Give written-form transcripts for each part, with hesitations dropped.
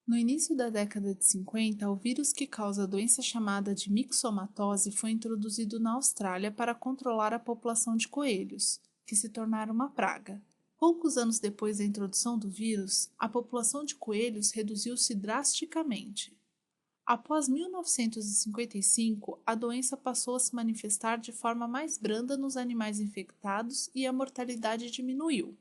No início da década de 50, o vírus que causa a doença chamada de mixomatose foi introduzido na Austrália para controlar a população de coelhos, que se tornaram uma praga. Poucos anos depois da introdução do vírus, a população de coelhos reduziu-se drasticamente. Após 1955, a doença passou a se manifestar de forma mais branda nos animais infectados e a mortalidade diminuiu.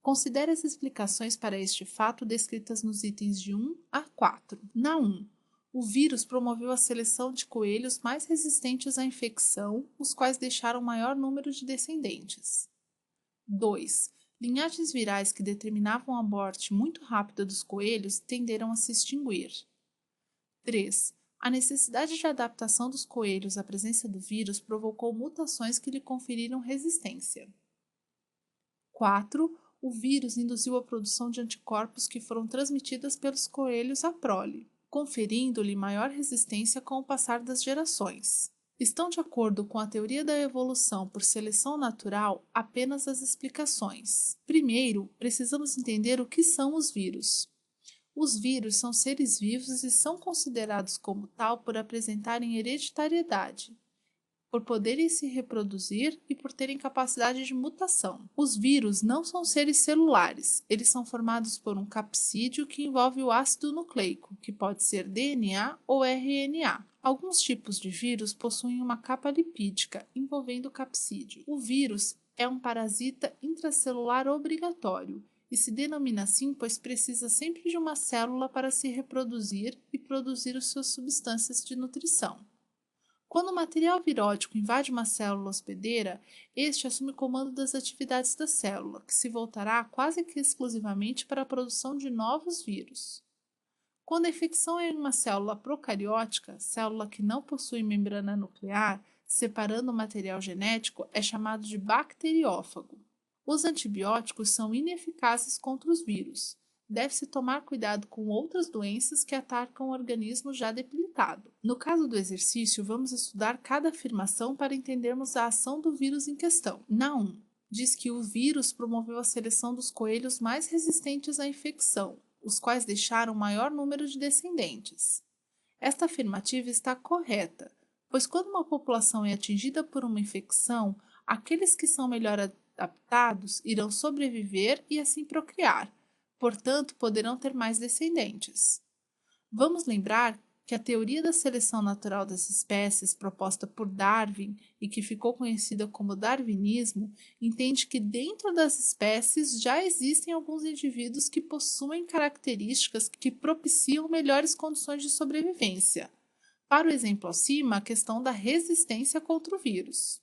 Considere as explicações para este fato descritas nos itens de 1 a 4. Na 1, o vírus promoveu a seleção de coelhos mais resistentes à infecção, os quais deixaram maior número de descendentes. 2. Linhagens virais que determinavam a morte muito rápida dos coelhos tenderam a se extinguir. 3. A necessidade de adaptação dos coelhos à presença do vírus provocou mutações que lhe conferiram resistência. 4. O vírus induziu a produção de anticorpos que foram transmitidos pelos coelhos à prole, conferindo-lhe maior resistência com o passar das gerações. Estão de acordo com a teoria da evolução por seleção natural apenas as explicações. Primeiro, precisamos entender o que são os vírus. Os vírus são seres vivos e são considerados como tal por apresentarem hereditariedade, por poderem se reproduzir e por terem capacidade de mutação. Os vírus não são seres celulares, eles são formados por um capsídeo que envolve o ácido nucleico, que pode ser DNA ou RNA. Alguns tipos de vírus possuem uma capa lipídica envolvendo o capsídeo. O vírus é um parasita intracelular obrigatório e se denomina assim pois precisa sempre de uma célula para se reproduzir e produzir as suas substâncias de nutrição. Quando o material virótico invade uma célula hospedeira, este assume o comando das atividades da célula, que se voltará quase que exclusivamente para a produção de novos vírus. Quando a infecção é em uma célula procariótica, célula que não possui membrana nuclear, separando o material genético, é chamado de bacteriófago. Os antibióticos são ineficazes contra os vírus. Deve-se tomar cuidado com outras doenças que atacam o organismo já debilitado. No caso do exercício, vamos estudar cada afirmação para entendermos a ação do vírus em questão. Na 1, diz que o vírus promoveu a seleção dos coelhos mais resistentes à infecção, os quais deixaram maior número de descendentes. Esta afirmativa está correta, pois quando uma população é atingida por uma infecção, aqueles que são melhor adaptados irão sobreviver e assim procriar. Portanto, poderão ter mais descendentes. Vamos lembrar que a teoria da seleção natural das espécies, proposta por Darwin e que ficou conhecida como darwinismo, entende que dentro das espécies já existem alguns indivíduos que possuem características que propiciam melhores condições de sobrevivência. Para o exemplo acima, a questão da resistência contra o vírus.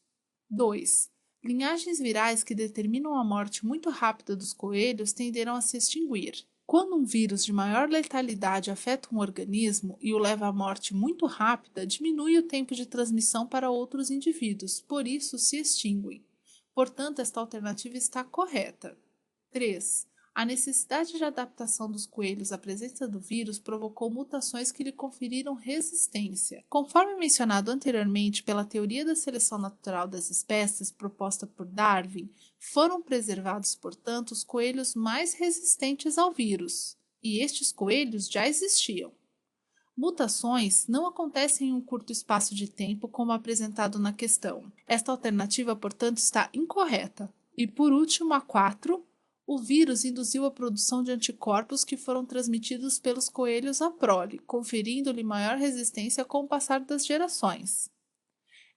2. Linhagens virais que determinam a morte muito rápida dos coelhos tenderão a se extinguir. Quando um vírus de maior letalidade afeta um organismo e o leva à morte muito rápida, diminui o tempo de transmissão para outros indivíduos, por isso se extinguem. Portanto, esta alternativa está correta. 3. A necessidade de adaptação dos coelhos à presença do vírus provocou mutações que lhe conferiram resistência. Conforme mencionado anteriormente pela teoria da seleção natural das espécies proposta por Darwin, foram preservados, portanto, os coelhos mais resistentes ao vírus, e estes coelhos já existiam. Mutações não acontecem em um curto espaço de tempo, como apresentado na questão. Esta alternativa, portanto, está incorreta. E por último, a 4. O vírus induziu a produção de anticorpos que foram transmitidos pelos coelhos à prole, conferindo-lhe maior resistência com o passar das gerações.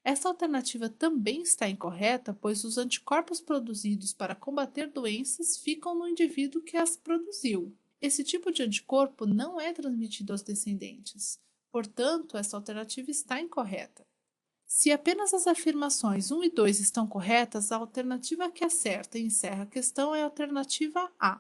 Esta alternativa também está incorreta, pois os anticorpos produzidos para combater doenças ficam no indivíduo que as produziu. Esse tipo de anticorpo não é transmitido aos descendentes. Portanto, esta alternativa está incorreta. Se apenas as afirmações 1 e 2 estão corretas, a alternativa que acerta e encerra a questão é a alternativa A.